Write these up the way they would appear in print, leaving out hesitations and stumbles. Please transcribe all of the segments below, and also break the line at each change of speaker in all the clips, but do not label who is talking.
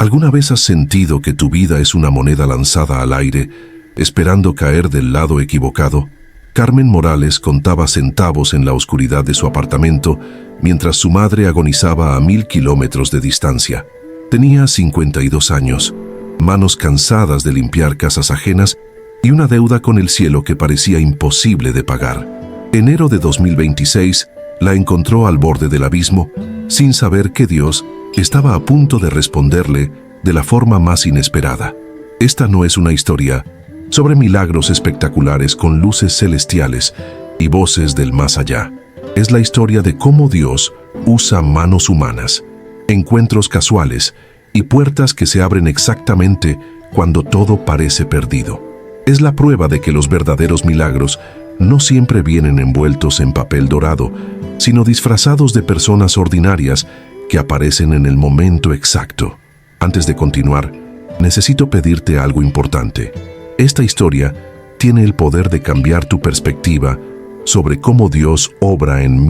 ¿Alguna vez has sentido que tu vida es una moneda lanzada al aire, esperando caer del lado equivocado? Carmen Morales contaba centavos en la oscuridad de su apartamento mientras su madre agonizaba a 1000 kilómetros de distancia. Tenía 52 años, manos cansadas de limpiar casas ajenas y una deuda con el cielo que parecía imposible de pagar. Enero de 2026 la encontró al borde del abismo, sin saber que Dios estaba a punto de responderle de la forma más inesperada. Esta no es una historia sobre milagros espectaculares con luces celestiales y voces del más allá. Es la historia de cómo Dios usa manos humanas, encuentros casuales y puertas que se abren exactamente cuando todo parece perdido. Es la prueba de que los verdaderos milagros no siempre vienen envueltos en papel dorado, sino disfrazados de personas ordinarias que aparecen en el momento exacto. Antes de continuar, necesito pedirte algo importante. Esta historia tiene el poder de cambiar tu perspectiva sobre cómo Dios obra en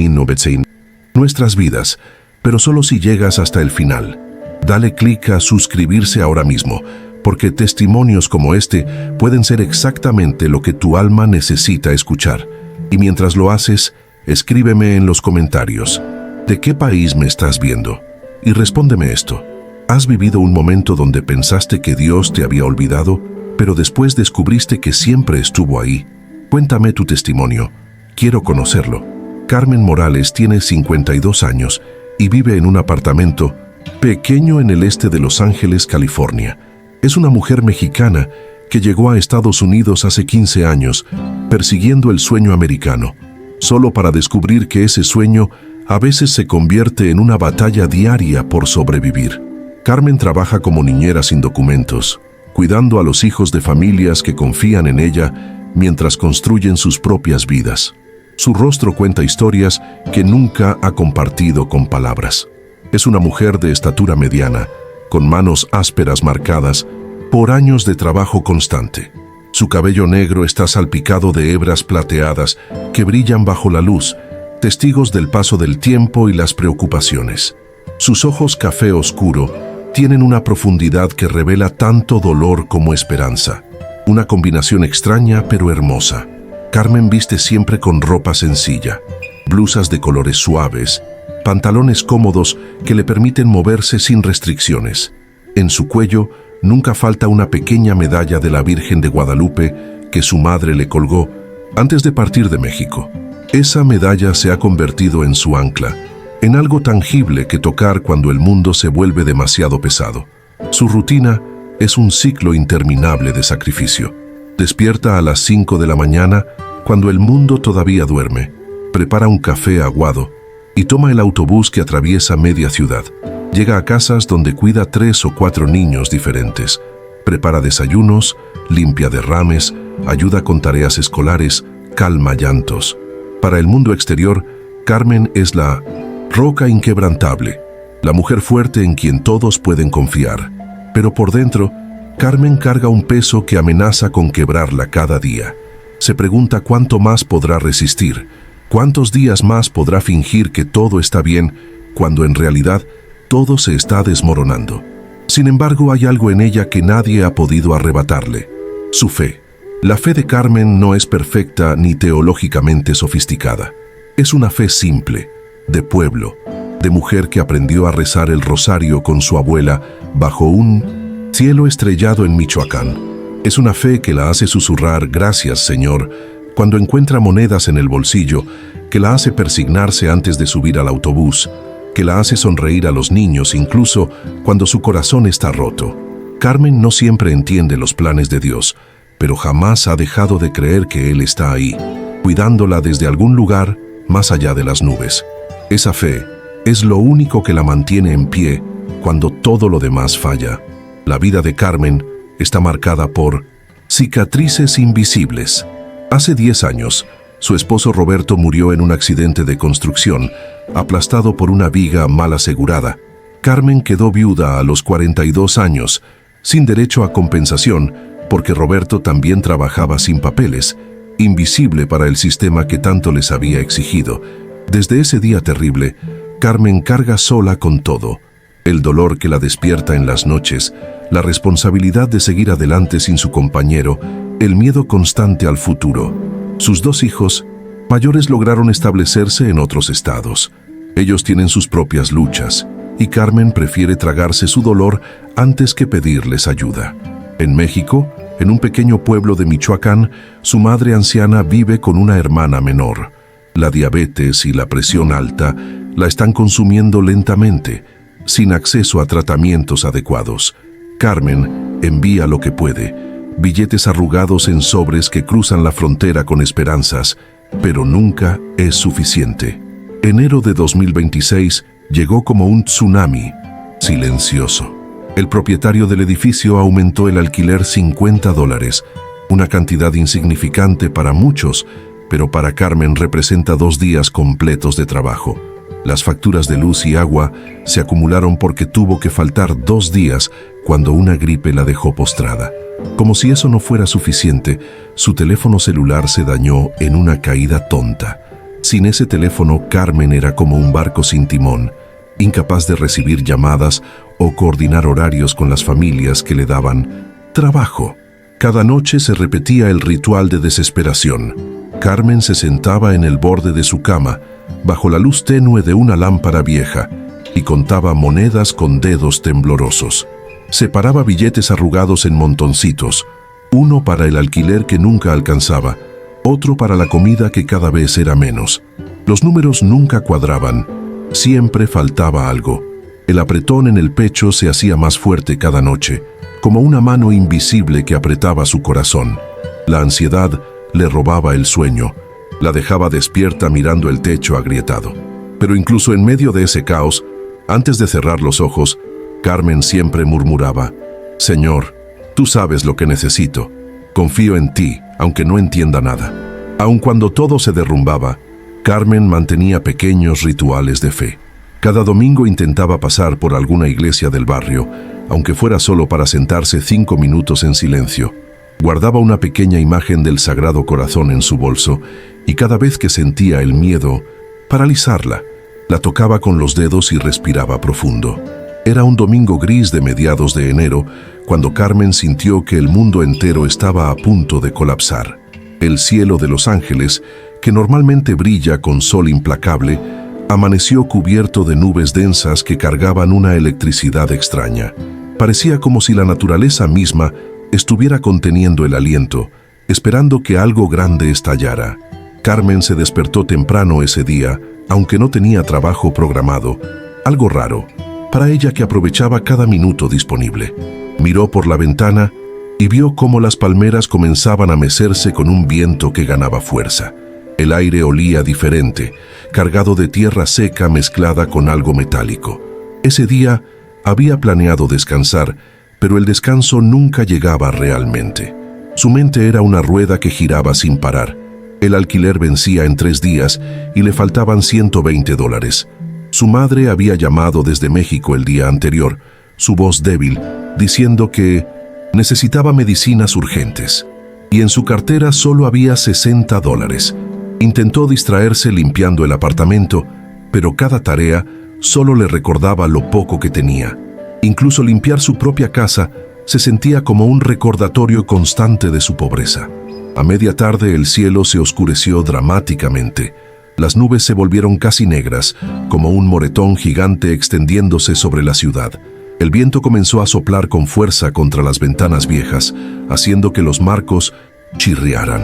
nuestras vidas, pero solo si llegas hasta el final. Dale clic a suscribirse ahora mismo, porque testimonios como este pueden ser exactamente lo que tu alma necesita escuchar. Y mientras lo haces, escríbeme en los comentarios, ¿de qué país me estás viendo? Y respóndeme esto. ¿Has vivido un momento donde pensaste que Dios te había olvidado, pero después descubriste que siempre estuvo ahí? Cuéntame tu testimonio. Quiero conocerlo. Carmen Morales tiene 52 años y vive en un apartamento pequeño en el este de Los Ángeles, California. Es una mujer mexicana que llegó a Estados Unidos hace 15 años, persiguiendo el sueño americano, solo para descubrir que ese sueño a veces se convierte en una batalla diaria por sobrevivir. Carmen trabaja como niñera sin documentos, cuidando a los hijos de familias que confían en ella mientras construyen sus propias vidas. Su rostro cuenta historias que nunca ha compartido con palabras. Es una mujer de estatura mediana, con manos ásperas marcadas por años de trabajo constante. Su cabello negro está salpicado de hebras plateadas que brillan bajo la luz, testigos del paso del tiempo y las preocupaciones. Sus ojos café oscuro tienen una profundidad que revela tanto dolor como esperanza. Una combinación extraña pero hermosa. Carmen viste siempre con ropa sencilla, blusas de colores suaves, pantalones cómodos que le permiten moverse sin restricciones. En su cuello nunca falta una pequeña medalla de la Virgen de Guadalupe que su madre le colgó antes de partir de México. Esa medalla se ha convertido en su ancla, en algo tangible que tocar cuando el mundo se vuelve demasiado pesado. Su rutina es un ciclo interminable de sacrificio. Despierta a las 5 de la mañana cuando el mundo todavía duerme, prepara un café aguado y toma el autobús que atraviesa media ciudad. Llega a casas donde cuida 3 o 4 niños diferentes, prepara desayunos, limpia derrames, ayuda con tareas escolares, calma llantos. Para el mundo exterior, Carmen es la roca inquebrantable, la mujer fuerte en quien todos pueden confiar. Pero por dentro, Carmen carga un peso que amenaza con quebrarla cada día. Se pregunta cuánto más podrá resistir, cuántos días más podrá fingir que todo está bien, cuando en realidad todo se está desmoronando. Sin embargo, hay algo en ella que nadie ha podido arrebatarle: su fe. La fe de Carmen no es perfecta ni teológicamente sofisticada. Es una fe simple, de pueblo, de mujer que aprendió a rezar el rosario con su abuela bajo un cielo estrellado en Michoacán. Es una fe que la hace susurrar "Gracias, Señor", cuando encuentra monedas en el bolsillo, que la hace persignarse antes de subir al autobús, que la hace sonreír a los niños incluso cuando su corazón está roto. Carmen no siempre entiende los planes de Dios, pero jamás ha dejado de creer que Él está ahí, cuidándola desde algún lugar más allá de las nubes. Esa fe es lo único que la mantiene en pie cuando todo lo demás falla. La vida de Carmen está marcada por cicatrices invisibles. Hace 10 años, su esposo Roberto murió en un accidente de construcción, aplastado por una viga mal asegurada. Carmen quedó viuda a los 42 años, sin derecho a compensación, porque Roberto también trabajaba sin papeles, invisible para el sistema que tanto les había exigido. Desde ese día terrible, Carmen carga sola con todo: El dolor que la despierta en las noches, la responsabilidad de seguir adelante sin su compañero, el miedo constante al futuro. Sus 2 hijos mayores lograron establecerse en otros estados. Ellos tienen sus propias luchas, y Carmen prefiere tragarse su dolor antes que pedirles ayuda. En México, en un pequeño pueblo de Michoacán, su madre anciana vive con una hermana menor. La diabetes y la presión alta la están consumiendo lentamente, sin acceso a tratamientos adecuados. Carmen envía lo que puede, billetes arrugados en sobres que cruzan la frontera con esperanzas, pero nunca es suficiente. Enero de 2026 llegó como un tsunami, silencioso. El propietario del edificio aumentó el alquiler $50, una cantidad insignificante para muchos, pero para Carmen representa 2 días completos de trabajo. Las facturas de luz y agua se acumularon porque tuvo que faltar 2 días cuando una gripe la dejó postrada. Como si eso no fuera suficiente, su teléfono celular se dañó en una caída tonta. Sin ese teléfono, Carmen era como un barco sin timón, incapaz de recibir llamadas o coordinar horarios con las familias que le daban trabajo. Cada noche se repetía el ritual de desesperación. Carmen se sentaba en el borde de su cama, bajo la luz tenue de una lámpara vieja, y contaba monedas con dedos temblorosos. Separaba billetes arrugados en montoncitos, uno para el alquiler que nunca alcanzaba, otro para la comida que cada vez era menos. Los números nunca cuadraban, siempre faltaba algo. El apretón en el pecho se hacía más fuerte cada noche, como una mano invisible que apretaba su corazón. La ansiedad le robaba el sueño, la dejaba despierta mirando el techo agrietado. Pero incluso en medio de ese caos, antes de cerrar los ojos, Carmen siempre murmuraba: «Señor, tú sabes lo que necesito. Confío en ti, aunque no entienda nada». Aun cuando todo se derrumbaba, Carmen mantenía pequeños rituales de fe. Cada domingo intentaba pasar por alguna iglesia del barrio, aunque fuera solo para sentarse 5 minutos en silencio. Guardaba una pequeña imagen del Sagrado Corazón en su bolso y cada vez que sentía el miedo, paralizarla, la tocaba con los dedos y respiraba profundo. Era un domingo gris de mediados de enero cuando Carmen sintió que el mundo entero estaba a punto de colapsar. El cielo de Los Ángeles, que normalmente brilla con sol implacable, amaneció cubierto de nubes densas que cargaban una electricidad extraña. Parecía como si la naturaleza misma estuviera conteniendo el aliento, esperando que algo grande estallara. Carmen se despertó temprano ese día, aunque no tenía trabajo programado, algo raro, para ella que aprovechaba cada minuto disponible. Miró por la ventana y vio cómo las palmeras comenzaban a mecerse con un viento que ganaba fuerza. El aire olía diferente, cargado de tierra seca mezclada con algo metálico. Ese día había planeado descansar, pero el descanso nunca llegaba realmente. Su mente era una rueda que giraba sin parar. El alquiler vencía en 3 días y le faltaban $120. Su madre había llamado desde México el día anterior, su voz débil, diciendo que necesitaba medicinas urgentes. Y en su cartera solo había $60. Intentó distraerse limpiando el apartamento, pero cada tarea solo le recordaba lo poco que tenía. Incluso limpiar su propia casa se sentía como un recordatorio constante de su pobreza. A media tarde el cielo se oscureció dramáticamente. Las nubes se volvieron casi negras, como un moretón gigante extendiéndose sobre la ciudad. El viento comenzó a soplar con fuerza contra las ventanas viejas, haciendo que los marcos chirriaran.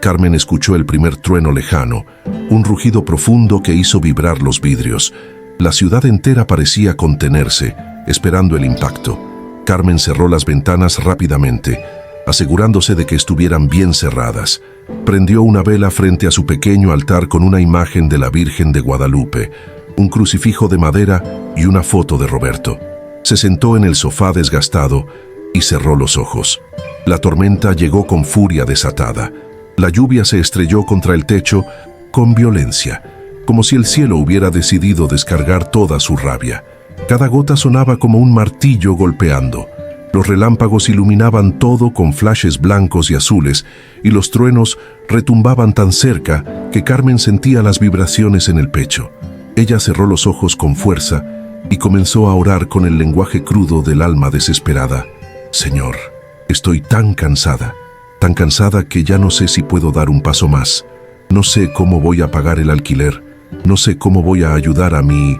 Carmen escuchó el primer trueno lejano, un rugido profundo que hizo vibrar los vidrios. La ciudad entera parecía contenerse, esperando el impacto. Carmen cerró las ventanas rápidamente, asegurándose de que estuvieran bien cerradas. Prendió una vela frente a su pequeño altar con una imagen de la Virgen de Guadalupe, un crucifijo de madera y una foto de Roberto. Se sentó en el sofá desgastado y cerró los ojos. La tormenta llegó con furia desatada. La lluvia se estrelló contra el techo con violencia, como si el cielo hubiera decidido descargar toda su rabia. Cada gota sonaba como un martillo golpeando. Los relámpagos iluminaban todo con flashes blancos y azules, y los truenos retumbaban tan cerca que Carmen sentía las vibraciones en el pecho. Ella cerró los ojos con fuerza y comenzó a orar con el lenguaje crudo del alma desesperada. Señor, estoy tan cansada que ya no sé si puedo dar un paso más. No sé cómo voy a pagar el alquiler, no sé cómo voy a ayudar a mi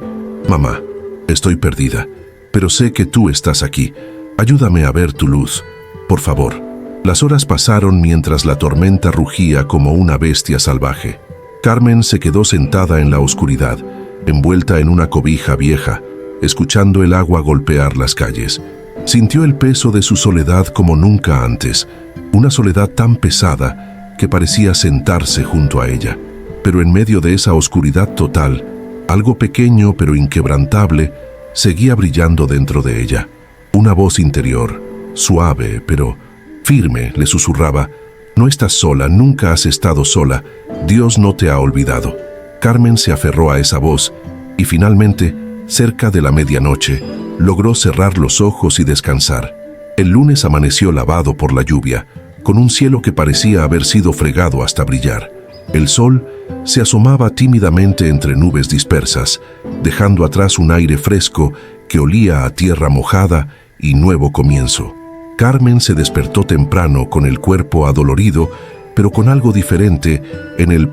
mamá. Estoy perdida, pero sé que tú estás aquí. Ayúdame a ver tu luz, por favor. Las horas pasaron mientras la tormenta rugía como una bestia salvaje. Carmen se quedó sentada en la oscuridad, envuelta en una cobija vieja, escuchando el agua golpear las calles. Sintió el peso de su soledad como nunca antes, una soledad tan pesada que parecía sentarse junto a ella. Pero en medio de esa oscuridad total, algo pequeño pero inquebrantable seguía brillando dentro de ella. Una voz interior, suave pero firme, le susurraba: no estás sola, nunca has estado sola, Dios no te ha olvidado. Carmen se aferró a esa voz y finalmente, cerca de la medianoche, logró cerrar los ojos y descansar. El lunes amaneció lavado por la lluvia, con un cielo que parecía haber sido fregado hasta brillar. El sol se asomaba tímidamente entre nubes dispersas, dejando atrás un aire fresco que olía a tierra mojada y nuevo comienzo. Carmen se despertó temprano con el cuerpo adolorido, pero con algo diferente en el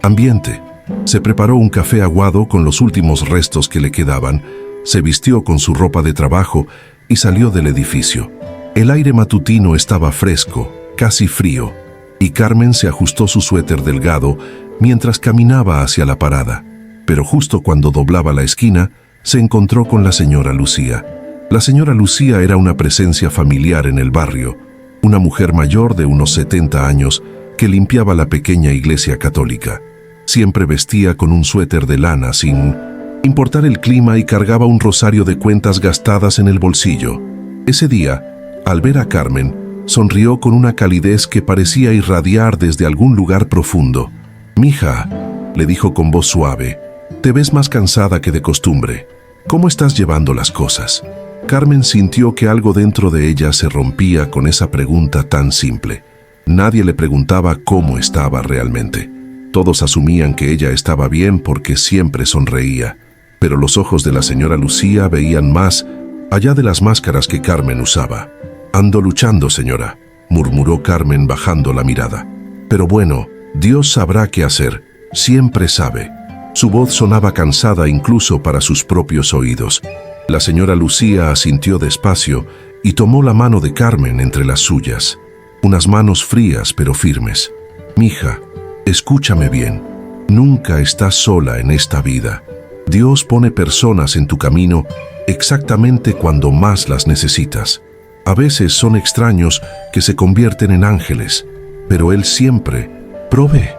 ambiente. Se preparó un café aguado con los últimos restos que le quedaban, se vistió con su ropa de trabajo y salió del edificio. El aire matutino estaba fresco, casi frío, y Carmen se ajustó su suéter delgado mientras caminaba hacia la parada. Pero justo cuando doblaba la esquina, se encontró con la señora Lucía. La señora Lucía era una presencia familiar en el barrio, una mujer mayor de unos 70 años que limpiaba la pequeña iglesia católica. Siempre vestía con un suéter de lana sin importar el clima y cargaba un rosario de cuentas gastadas en el bolsillo. Ese día, al ver a Carmen, sonrió con una calidez que parecía irradiar desde algún lugar profundo. «Mija», le dijo con voz suave, «te ves más cansada que de costumbre. ¿Cómo estás llevando las cosas?» Carmen sintió que algo dentro de ella se rompía con esa pregunta tan simple. Nadie le preguntaba cómo estaba realmente. Todos asumían que ella estaba bien porque siempre sonreía, pero los ojos de la señora Lucía veían más allá de las máscaras que Carmen usaba. «Ando luchando, señora», murmuró Carmen bajando la mirada. «Pero bueno, Dios sabrá qué hacer, siempre sabe». Su voz sonaba cansada incluso para sus propios oídos. La señora Lucía asintió despacio y tomó la mano de Carmen entre las suyas. Unas manos frías pero firmes. «Mija, escúchame bien. Nunca estás sola en esta vida. Dios pone personas en tu camino exactamente cuando más las necesitas. A veces son extraños que se convierten en ángeles, pero Él siempre provee».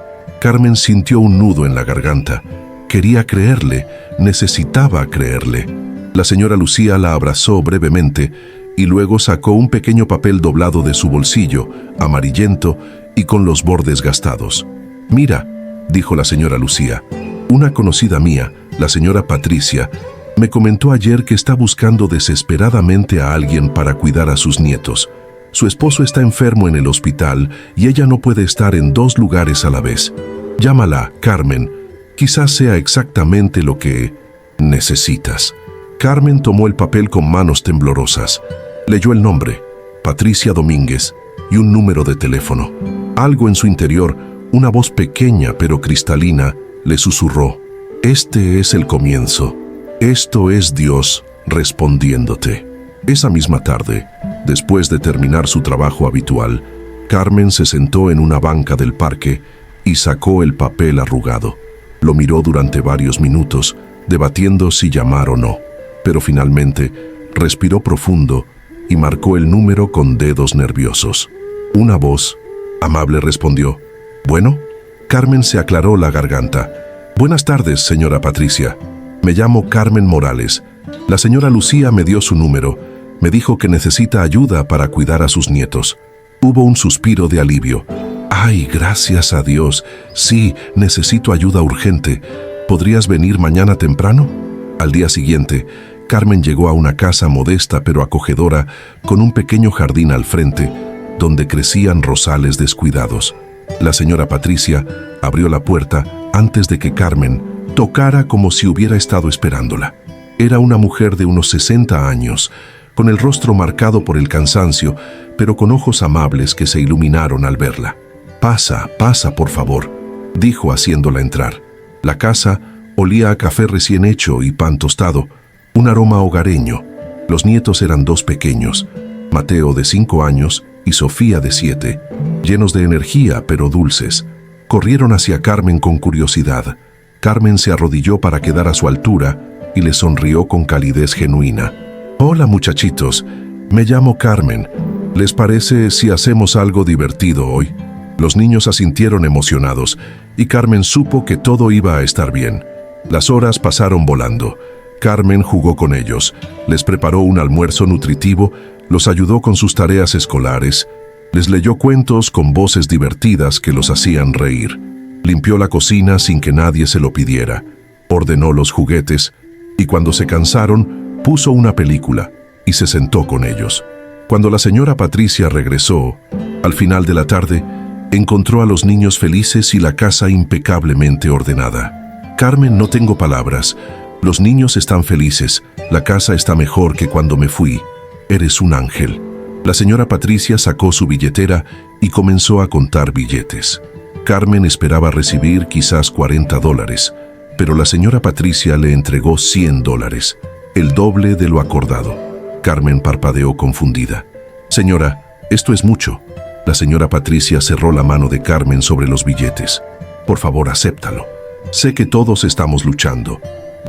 Carmen sintió un nudo en la garganta. Quería creerle, necesitaba creerle. La señora Lucía la abrazó brevemente y luego sacó un pequeño papel doblado de su bolsillo, amarillento y con los bordes gastados. «Mira», dijo la señora Lucía, «una conocida mía, la señora Patricia, me comentó ayer que está buscando desesperadamente a alguien para cuidar a sus nietos. Su esposo está enfermo en el hospital y ella no puede estar en 2 lugares a la vez. Llámala, Carmen. Quizás sea exactamente lo que necesitas». Carmen tomó el papel con manos temblorosas. Leyó el nombre, Patricia Domínguez, y un número de teléfono. Algo en su interior, una voz pequeña pero cristalina, le susurró: «Este es el comienzo. Esto es Dios respondiéndote». Esa misma tarde, después de terminar su trabajo habitual, Carmen se sentó en una banca del parque y sacó el papel arrugado. Lo miró durante varios minutos, debatiendo si llamar o no, pero finalmente respiró profundo y marcó el número con dedos nerviosos. Una voz amable respondió: «¿Bueno?». Carmen se aclaró la garganta. «Buenas tardes, señora Patricia. Me llamo Carmen Morales. La señora Lucía me dio su número. Me dijo que necesita ayuda para cuidar a sus nietos». Hubo un suspiro de alivio. «Ay, gracias a Dios. Sí, necesito ayuda urgente. ¿Podrías venir mañana temprano?». Al día siguiente, Carmen llegó a una casa modesta pero acogedora, con un pequeño jardín al frente, donde crecían rosales descuidados. La señora Patricia abrió la puerta antes de que Carmen tocara como si hubiera estado esperándola. Era una mujer de unos 60 años, con el rostro marcado por el cansancio, pero con ojos amables que se iluminaron al verla. «Pasa, pasa, por favor», dijo haciéndola entrar. La casa olía a café recién hecho y pan tostado, un aroma hogareño. Los nietos eran dos pequeños, Mateo de 5 años y Sofía de 7, llenos de energía pero dulces. Corrieron hacia Carmen con curiosidad. Carmen se arrodilló para quedar a su altura y le sonrió con calidez genuina. «Hola muchachitos, me llamo Carmen. ¿Les parece si hacemos algo divertido hoy?» Los niños asintieron emocionados y Carmen supo que todo iba a estar bien. Las horas pasaron volando. Carmen jugó con ellos, les preparó un almuerzo nutritivo, los ayudó con sus tareas escolares, les leyó cuentos con voces divertidas que los hacían reír. Limpió la cocina sin que nadie se lo pidiera, ordenó los juguetes y cuando se cansaron, puso una película y se sentó con ellos. Cuando la señora Patricia regresó, al final de la tarde, encontró a los niños felices y la casa impecablemente ordenada. «Carmen, no tengo palabras. Los niños están felices, la casa está mejor que cuando me fui. Eres un ángel». La señora Patricia sacó su billetera y comenzó a contar billetes. Carmen esperaba recibir quizás $40, pero la señora Patricia le entregó $100, el doble de lo acordado. Carmen parpadeó confundida. «Señora, esto es mucho». La señora Patricia cerró la mano de Carmen sobre los billetes. «Por favor, acéptalo. Sé que todos estamos luchando.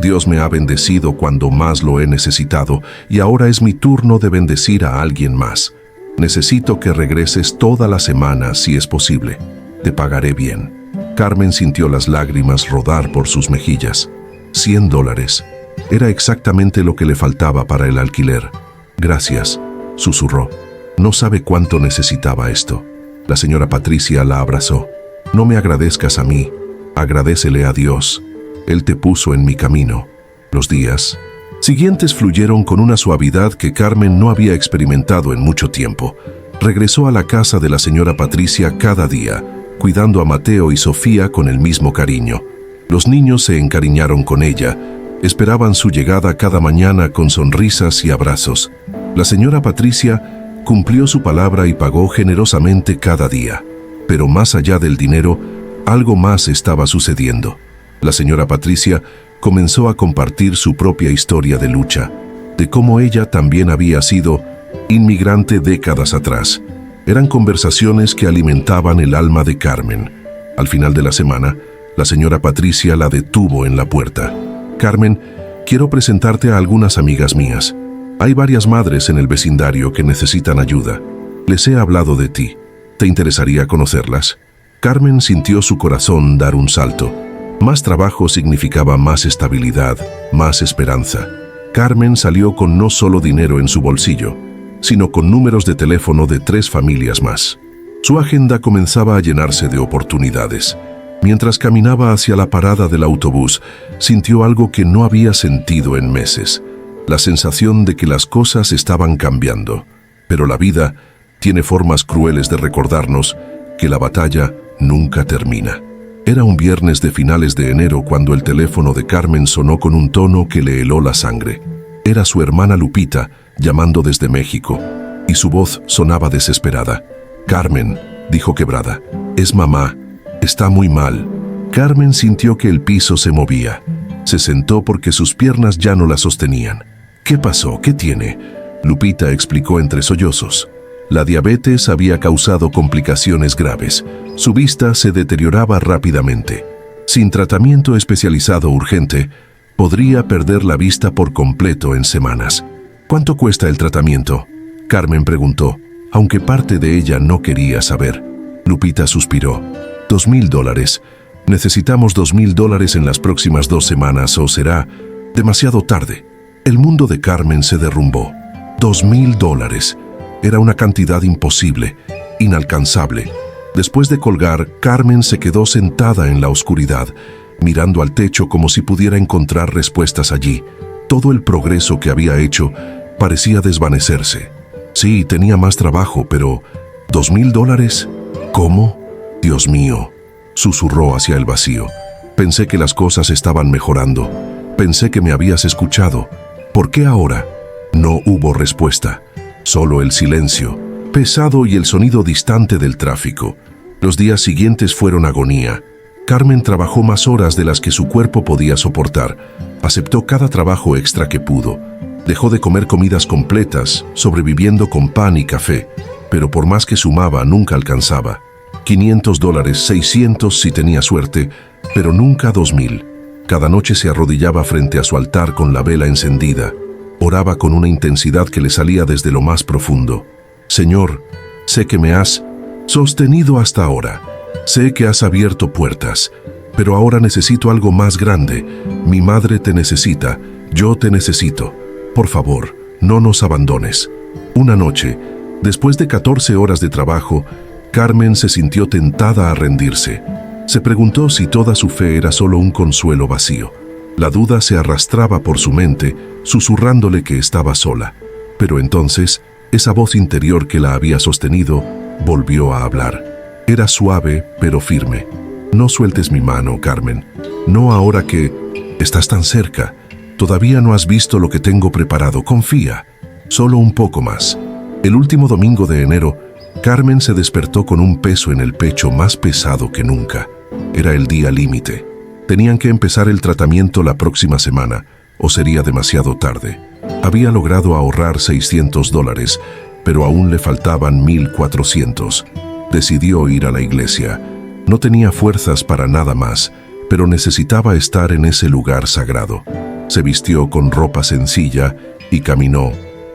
Dios me ha bendecido cuando más lo he necesitado y ahora es mi turno de bendecir a alguien más. Necesito que regreses toda la semana si es posible. Te pagaré bien». Carmen sintió las lágrimas rodar por sus mejillas. $100. Era exactamente lo que le faltaba para el alquiler. «Gracias», susurró. No sabe cuánto necesitaba esto. La señora Patricia la abrazó. «No me agradezcas a mí, agradécele a Dios. Él te puso en mi camino». Los días siguientes fluyeron con una suavidad que Carmen no había experimentado en mucho tiempo. Regresó a la casa de la señora Patricia cada día, cuidando a Mateo y Sofía con el mismo cariño. Los niños se encariñaron con ella, esperaban su llegada cada mañana con sonrisas y abrazos. La señora Patricia cumplió su palabra y pagó generosamente cada día. Pero más allá del dinero, algo más estaba sucediendo. La señora Patricia comenzó a compartir su propia historia de lucha, de cómo ella también había sido inmigrante décadas atrás. Eran conversaciones que alimentaban el alma de Carmen. Al final de la semana, la señora Patricia la detuvo en la puerta. «Carmen, quiero presentarte a algunas amigas mías. Hay varias madres en el vecindario que necesitan ayuda. Les he hablado de ti. ¿Te interesaría conocerlas?» Carmen sintió su corazón dar un salto. Más trabajo significaba más estabilidad, más esperanza. Carmen salió con no solo dinero en su bolsillo, sino con números de teléfono de 3 familias más. Su agenda comenzaba a llenarse de oportunidades. Mientras caminaba hacia la parada del autobús, sintió algo que no había sentido en meses. La sensación de que las cosas estaban cambiando. Pero la vida tiene formas crueles de recordarnos que la batalla nunca termina. Era un viernes de finales de enero cuando el teléfono de Carmen sonó con un tono que le heló la sangre. Era su hermana Lupita llamando desde México, y su voz sonaba desesperada. «Carmen», dijo quebrada, «es mamá. Está muy mal». Carmen sintió que el piso se movía. Se sentó porque sus piernas ya no la sostenían. «¿Qué pasó? ¿Qué tiene?», Lupita explicó entre sollozos. La diabetes había causado complicaciones graves. Su vista se deterioraba rápidamente. Sin tratamiento especializado urgente, podría perder la vista por completo en semanas. «¿Cuánto cuesta el tratamiento?», Carmen preguntó, aunque parte de ella no quería saber. Lupita suspiró. $2,000. Necesitamos $2,000 en las próximas 2 semanas o será demasiado tarde. El mundo de Carmen se derrumbó. $2,000. Era una cantidad imposible, inalcanzable. Después de colgar, Carmen se quedó sentada en la oscuridad, mirando al techo como si pudiera encontrar respuestas allí. Todo el progreso que había hecho parecía desvanecerse. Sí, tenía más trabajo, pero $2,000. ¿Cómo? Dios mío, susurró hacia el vacío. Pensé que las cosas estaban mejorando. Pensé que me habías escuchado. ¿Por qué ahora? No hubo respuesta, solo el silencio, pesado y el sonido distante del tráfico. Los días siguientes fueron agonía. Carmen trabajó más horas de las que su cuerpo podía soportar. Aceptó cada trabajo extra que pudo. Dejó de comer comidas completas, sobreviviendo con pan y café, pero por más que sumaba, nunca alcanzaba. $500, 600 si tenía suerte, pero nunca 2000. Cada noche se arrodillaba frente a su altar con la vela encendida. Oraba con una intensidad que le salía desde lo más profundo. Señor, sé que me has sostenido hasta ahora. Sé que has abierto puertas, pero ahora necesito algo más grande. Mi madre te necesita, yo te necesito. Por favor, no nos abandones. Una noche, después de 14 horas de trabajo, Carmen se sintió tentada a rendirse. Se preguntó si toda su fe era solo un consuelo vacío. La duda se arrastraba por su mente, susurrándole que estaba sola. Pero entonces, esa voz interior que la había sostenido, volvió a hablar. Era suave, pero firme. No sueltes mi mano, Carmen. No ahora que estás tan cerca. Todavía no has visto lo que tengo preparado. Confía. Solo un poco más. El último domingo de enero, Carmen se despertó con un peso en el pecho más pesado que nunca. Era el día límite. Tenían que empezar el tratamiento la próxima semana, o sería demasiado tarde. Había logrado ahorrar $600, pero aún le faltaban 1,400. Decidió ir a la iglesia. No tenía fuerzas para nada más, pero necesitaba estar en ese lugar sagrado. Se vistió con ropa sencilla y caminó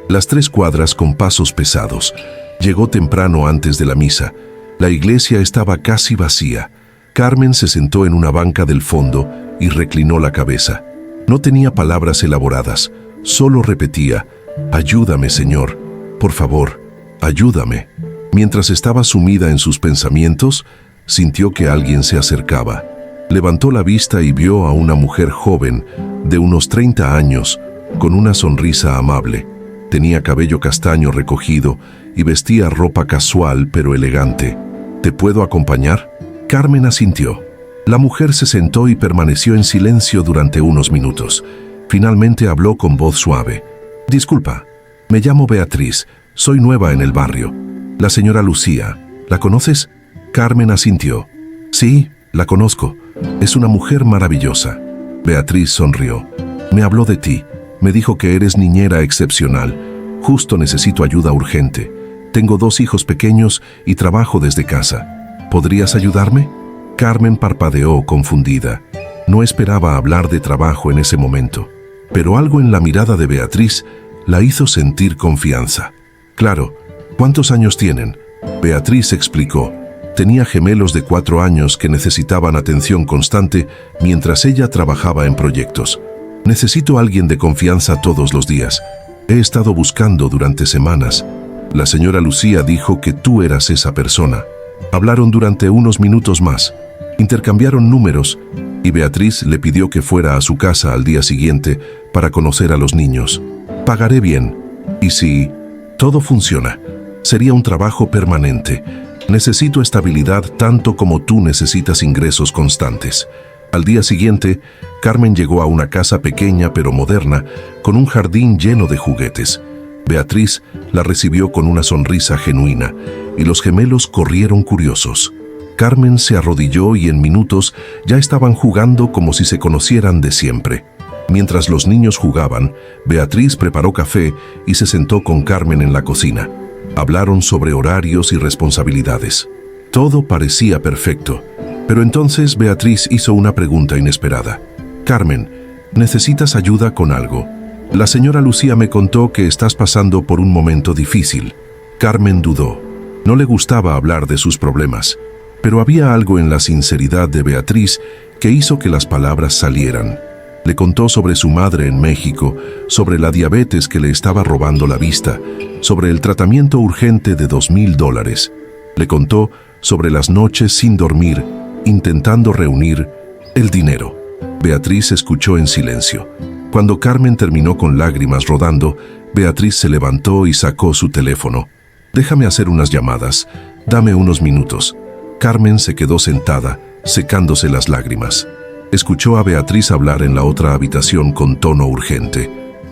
las 3 cuadras con pasos pesados. Llegó temprano antes de la misa. La iglesia estaba casi vacía. Carmen se sentó en una banca del fondo y reclinó la cabeza. No tenía palabras elaboradas, solo repetía: «Ayúdame, Señor, por favor, ayúdame». Mientras estaba sumida en sus pensamientos, sintió que alguien se acercaba. Levantó la vista y vio a una mujer joven, de unos 30 años, con una sonrisa amable. Tenía cabello castaño recogido y vestía ropa casual pero elegante. «¿Te puedo acompañar?». Carmen asintió. La mujer se sentó y permaneció en silencio durante unos minutos. Finalmente habló con voz suave. «Disculpa, me llamo Beatriz, soy nueva en el barrio. La señora Lucía, ¿la conoces?». Carmen asintió. «Sí, la conozco. Es una mujer maravillosa». Beatriz sonrió. «Me habló de ti. Me dijo que eres niñera excepcional. Justo necesito ayuda urgente. Tengo 2 hijos pequeños y trabajo desde casa. ¿Podrías ayudarme?». Carmen parpadeó confundida. No esperaba hablar de trabajo en ese momento, pero algo en la mirada de Beatriz la hizo sentir confianza. «Claro, ¿cuántos años tienen?». Beatriz explicó. Tenía gemelos de 4 años que necesitaban atención constante mientras ella trabajaba en proyectos. «Necesito a alguien de confianza todos los días. He estado buscando durante semanas. La señora Lucía dijo que tú eras esa persona». Hablaron durante unos minutos más. Intercambiaron números y Beatriz le pidió que fuera a su casa al día siguiente para conocer a los niños. «Pagaré bien. Y si todo funciona, sería un trabajo permanente. Necesito estabilidad tanto como tú necesitas ingresos constantes». Al día siguiente, Carmen llegó a una casa pequeña pero moderna, con un jardín lleno de juguetes. Beatriz la recibió con una sonrisa genuina y los gemelos corrieron curiosos. Carmen se arrodilló y en minutos ya estaban jugando como si se conocieran de siempre. Mientras los niños jugaban, Beatriz preparó café y se sentó con Carmen en la cocina. Hablaron sobre horarios y responsabilidades. Todo parecía perfecto, pero entonces Beatriz hizo una pregunta inesperada. «Carmen, ¿necesitas ayuda con algo? La señora Lucía me contó que estás pasando por un momento difícil». Carmen dudó. No le gustaba hablar de sus problemas, pero había algo en la sinceridad de Beatriz que hizo que las palabras salieran. Le contó sobre su madre en México, sobre la diabetes que le estaba robando la vista, sobre el tratamiento urgente de $2,000. Le contó sobre las noches sin dormir, intentando reunir el dinero. Beatriz escuchó en silencio. Cuando Carmen terminó con lágrimas rodando, Beatriz se levantó y sacó su teléfono. «Déjame hacer unas llamadas. Dame unos minutos». Carmen se quedó sentada, secándose las lágrimas. Escuchó a Beatriz hablar en la otra habitación con tono urgente.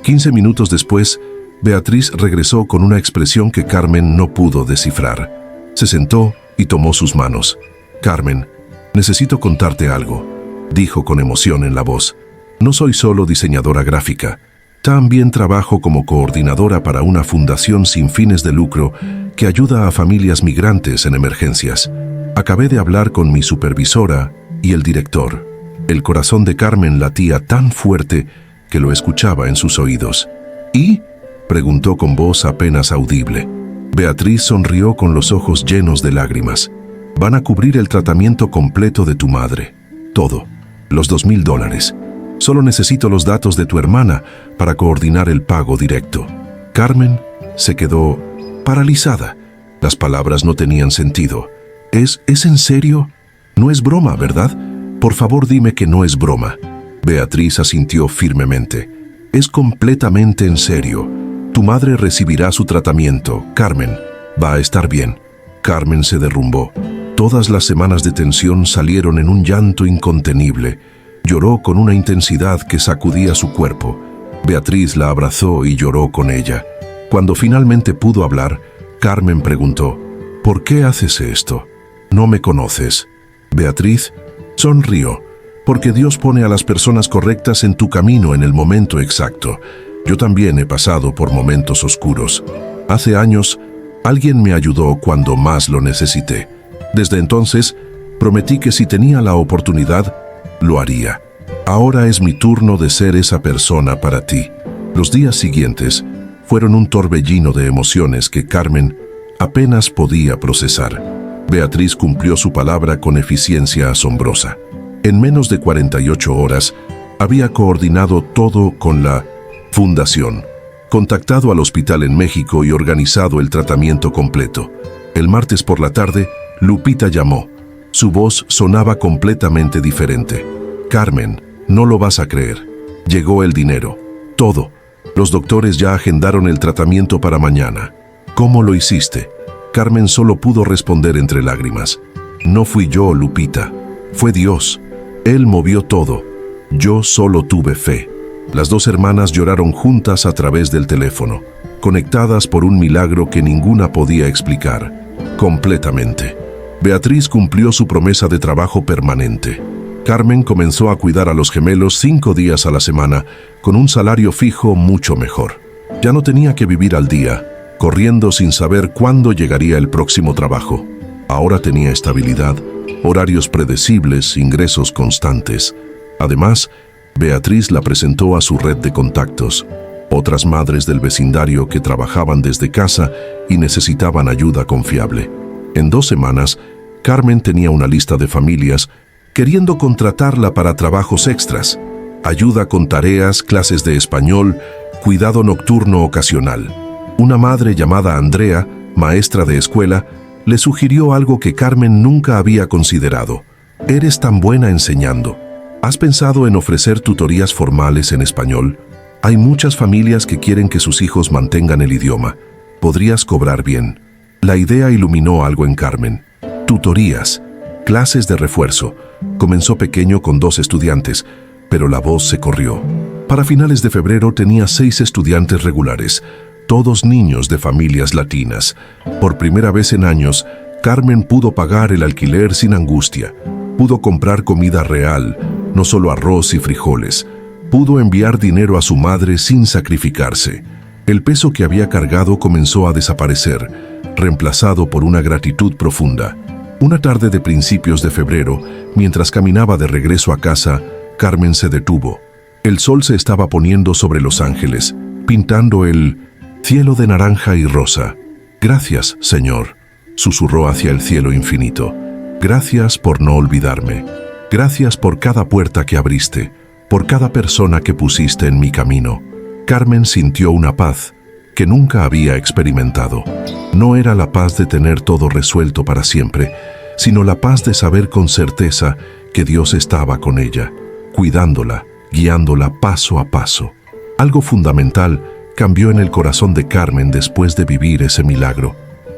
15 minutos después, Beatriz regresó con una expresión que Carmen no pudo descifrar. Se sentó y tomó sus manos. «Carmen, necesito contarte algo», dijo con emoción en la voz. «No soy solo diseñadora gráfica. También trabajo como coordinadora para una fundación sin fines de lucro que ayuda a familias migrantes en emergencias. Acabé de hablar con mi supervisora y el director». El corazón de Carmen latía tan fuerte que lo escuchaba en sus oídos. «¿Y?», preguntó con voz apenas audible. Beatriz sonrió con los ojos llenos de lágrimas. «Van a cubrir el tratamiento completo de tu madre. Todo. Los $2,000. Solo necesito los datos de tu hermana para coordinar el pago directo». Carmen se quedó paralizada. Las palabras no tenían sentido. ¿Es en serio? No es broma, ¿verdad? Por favor, dime que no es broma». Beatriz asintió firmemente. «Es completamente en serio. Tu madre recibirá su tratamiento, Carmen. Va a estar bien». Carmen se derrumbó. Todas las semanas de tensión salieron en un llanto incontenible. Lloró con una intensidad que sacudía su cuerpo. Beatriz la abrazó y lloró con ella. Cuando finalmente pudo hablar, Carmen preguntó: «¿Por qué haces esto? ¿No me conoces?». Beatriz sonrió. «Porque Dios pone a las personas correctas en tu camino en el momento exacto. Yo también he pasado por momentos oscuros. Hace años, alguien me ayudó cuando más lo necesité. Desde entonces, prometí que si tenía la oportunidad, lo haría. Ahora es mi turno de ser esa persona para ti». Los días siguientes fueron un torbellino de emociones que Carmen apenas podía procesar. Beatriz cumplió su palabra con eficiencia asombrosa. En menos de 48 horas, había coordinado todo con la fundación, contactado al hospital en México y organizado el tratamiento completo. El martes por la tarde, Lupita llamó. Su voz sonaba completamente diferente. «Carmen, no lo vas a creer. Llegó el dinero. Todo. Los doctores ya agendaron el tratamiento para mañana». «¿Cómo lo hiciste?». Carmen solo pudo responder entre lágrimas. «No fui yo, Lupita. Fue Dios. Él movió todo. Yo solo tuve fe». Las dos hermanas lloraron juntas a través del teléfono, conectadas por un milagro que ninguna podía explicar. Completamente. Beatriz cumplió su promesa de trabajo permanente. Carmen comenzó a cuidar a los gemelos 5 días a la semana, con un salario fijo mucho mejor. Ya no tenía que vivir al día, corriendo sin saber cuándo llegaría el próximo trabajo. Ahora tenía estabilidad, horarios predecibles, ingresos constantes. Además, Beatriz la presentó a su red de contactos, otras madres del vecindario que trabajaban desde casa y necesitaban ayuda confiable. En 2 semanas, Carmen tenía una lista de familias queriendo contratarla para trabajos extras, ayuda con tareas, clases de español, cuidado nocturno ocasional. Una madre llamada Andrea, maestra de escuela, le sugirió algo que Carmen nunca había considerado. «Eres tan buena enseñando. ¿Has pensado en ofrecer tutorías formales en español? Hay muchas familias que quieren que sus hijos mantengan el idioma. Podrías cobrar bien». La idea iluminó algo en Carmen. Tutorías, clases de refuerzo. Comenzó pequeño con 2 estudiantes, pero la voz se corrió. Para finales de febrero tenía 6 estudiantes regulares, todos niños de familias latinas. Por primera vez en años, Carmen pudo pagar el alquiler sin angustia. Pudo comprar comida real, no solo arroz y frijoles. Pudo enviar dinero a su madre sin sacrificarse. El peso que había cargado comenzó a desaparecer, reemplazado por una gratitud profunda. Una tarde de principios de febrero, mientras caminaba de regreso a casa, Carmen se detuvo. El sol se estaba poniendo sobre Los Ángeles, pintando el cielo de naranja y rosa. «Gracias, Señor», susurró hacia el cielo infinito. «Gracias por no olvidarme. Gracias por cada puerta que abriste, por cada persona que pusiste en mi camino». Carmen sintió una paz que nunca había experimentado. No era la paz de tener todo resuelto para siempre, sino la paz de saber con certeza que Dios estaba con ella, cuidándola, guiándola paso a paso. Algo fundamental cambió en el corazón de Carmen después de vivir ese milagro.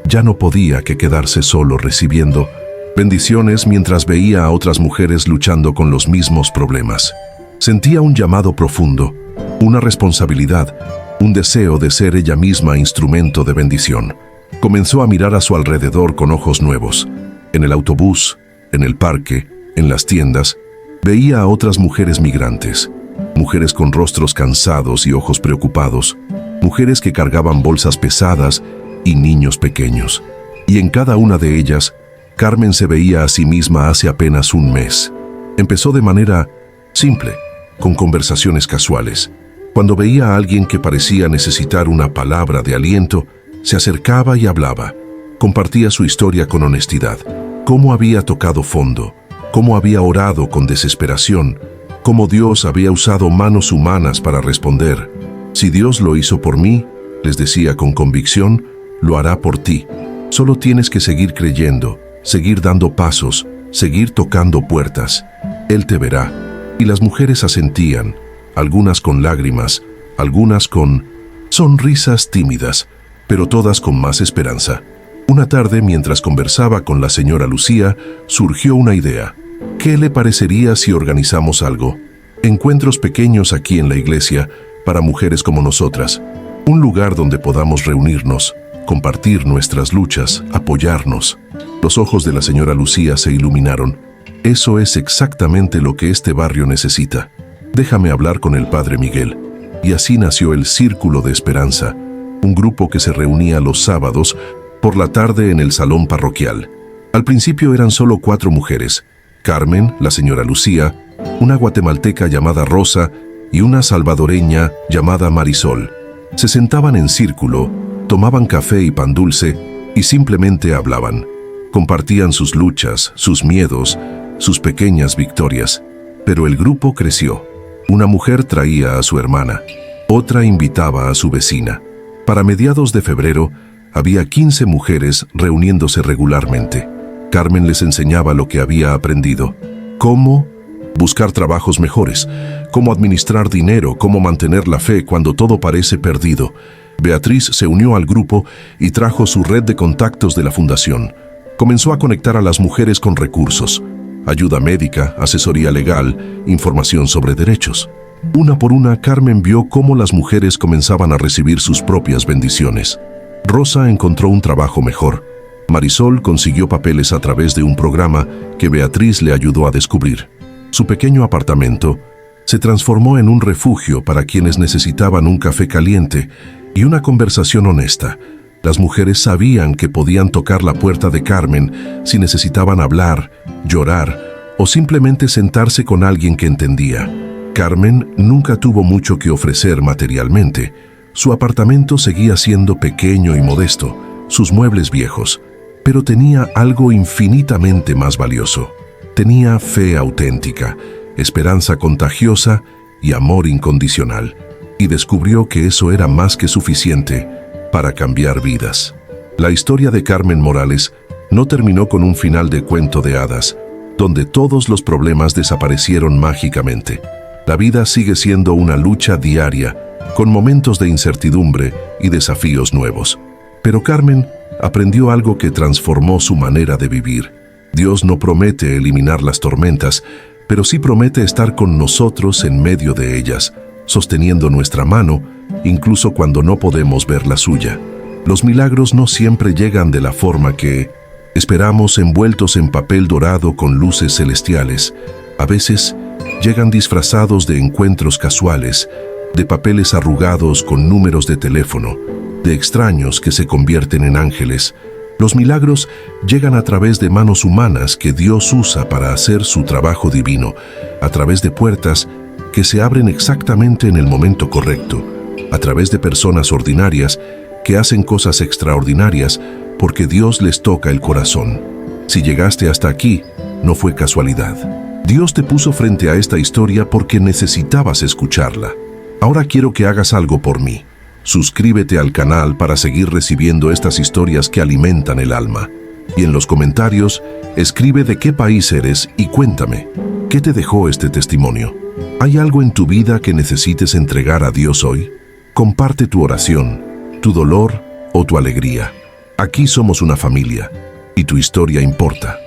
Ya no podía que quedarse solo recibiendo bendiciones mientras veía a otras mujeres luchando con los mismos problemas. Sentía un llamado profundo, una responsabilidad, un deseo de ser ella misma instrumento de bendición. Comenzó a mirar a su alrededor con ojos nuevos. En el autobús, en el parque, en las tiendas, veía a otras mujeres migrantes, mujeres con rostros cansados y ojos preocupados, mujeres que cargaban bolsas pesadas y niños pequeños. Y en cada una de ellas, Carmen se veía a sí misma hace apenas un mes. Empezó de manera simple, con conversaciones casuales. Cuando veía a alguien que parecía necesitar una palabra de aliento, se acercaba y hablaba. Compartía su historia con honestidad, cómo había tocado fondo, cómo había orado con desesperación, cómo Dios había usado manos humanas para responder. Si Dios lo hizo por mí, les decía con convicción, lo hará por ti. Solo tienes que seguir creyendo, seguir dando pasos, seguir tocando puertas. Él te verá. Y las mujeres asentían, algunas con lágrimas, algunas con sonrisas tímidas, pero todas con más esperanza. Una tarde, mientras conversaba con la señora Lucía, surgió una idea. ¿Qué le parecería si organizamos algo? Encuentros pequeños aquí en la iglesia para mujeres como nosotras. Un lugar donde podamos reunirnos, compartir nuestras luchas, apoyarnos. Los ojos de la señora Lucía se iluminaron. Eso es exactamente lo que este barrio necesita. Déjame hablar con el padre Miguel. Y así nació el Círculo de Esperanza, un grupo que se reunía los sábados por la tarde en el salón parroquial. Al principio eran solo 4 mujeres: Carmen, la señora Lucía, una guatemalteca llamada Rosa y una salvadoreña llamada Marisol. Se sentaban en círculo, tomaban café y pan dulce y simplemente hablaban. Compartían sus luchas, sus miedos, sus pequeñas victorias. Pero el grupo creció. Una mujer traía a su hermana, otra invitaba a su vecina. Para mediados de febrero, había 15 mujeres reuniéndose regularmente. Carmen les enseñaba lo que había aprendido. Cómo buscar trabajos mejores, cómo administrar dinero, cómo mantener la fe cuando todo parece perdido. Beatriz se unió al grupo y trajo su red de contactos de la fundación. Comenzó a conectar a las mujeres con recursos: ayuda médica, asesoría legal, información sobre derechos. Una por una, Carmen vio cómo las mujeres comenzaban a recibir sus propias bendiciones. Rosa encontró un trabajo mejor. Marisol consiguió papeles a través de un programa que Beatriz le ayudó a descubrir. Su pequeño apartamento se transformó en un refugio para quienes necesitaban un café caliente y una conversación honesta. Las mujeres sabían que podían tocar la puerta de Carmen si necesitaban hablar, llorar o simplemente sentarse con alguien que entendía. Carmen nunca tuvo mucho que ofrecer materialmente. Su apartamento seguía siendo pequeño y modesto, sus muebles viejos, pero tenía algo infinitamente más valioso. Tenía fe auténtica, esperanza contagiosa y amor incondicional. Y descubrió que eso era más que suficiente para cambiar vidas. La historia de Carmen Morales no terminó con un final de cuento de hadas, donde todos los problemas desaparecieron mágicamente. La vida sigue siendo una lucha diaria, con momentos de incertidumbre y desafíos nuevos. Pero Carmen aprendió algo que transformó su manera de vivir. Dios no promete eliminar las tormentas, pero sí promete estar con nosotros en medio de ellas, sosteniendo nuestra mano, incluso cuando no podemos ver la suya. Los milagros no siempre llegan de la forma que esperamos, envueltos en papel dorado con luces celestiales. A veces llegan disfrazados de encuentros casuales, de papeles arrugados con números de teléfono, de extraños que se convierten en ángeles. Los milagros llegan a través de manos humanas que Dios usa para hacer su trabajo divino, a través de puertas que se abren exactamente en el momento correcto, a través de personas ordinarias que hacen cosas extraordinarias porque Dios les toca el corazón. Si llegaste hasta aquí, no fue casualidad. Dios te puso frente a esta historia porque necesitabas escucharla. Ahora quiero que hagas algo por mí. Suscríbete al canal para seguir recibiendo estas historias que alimentan el alma. Y en los comentarios, escribe de qué país eres y cuéntame, ¿qué te dejó este testimonio? ¿Hay algo en tu vida que necesites entregar a Dios hoy? Comparte tu oración, tu dolor o tu alegría. Aquí somos una familia y tu historia importa.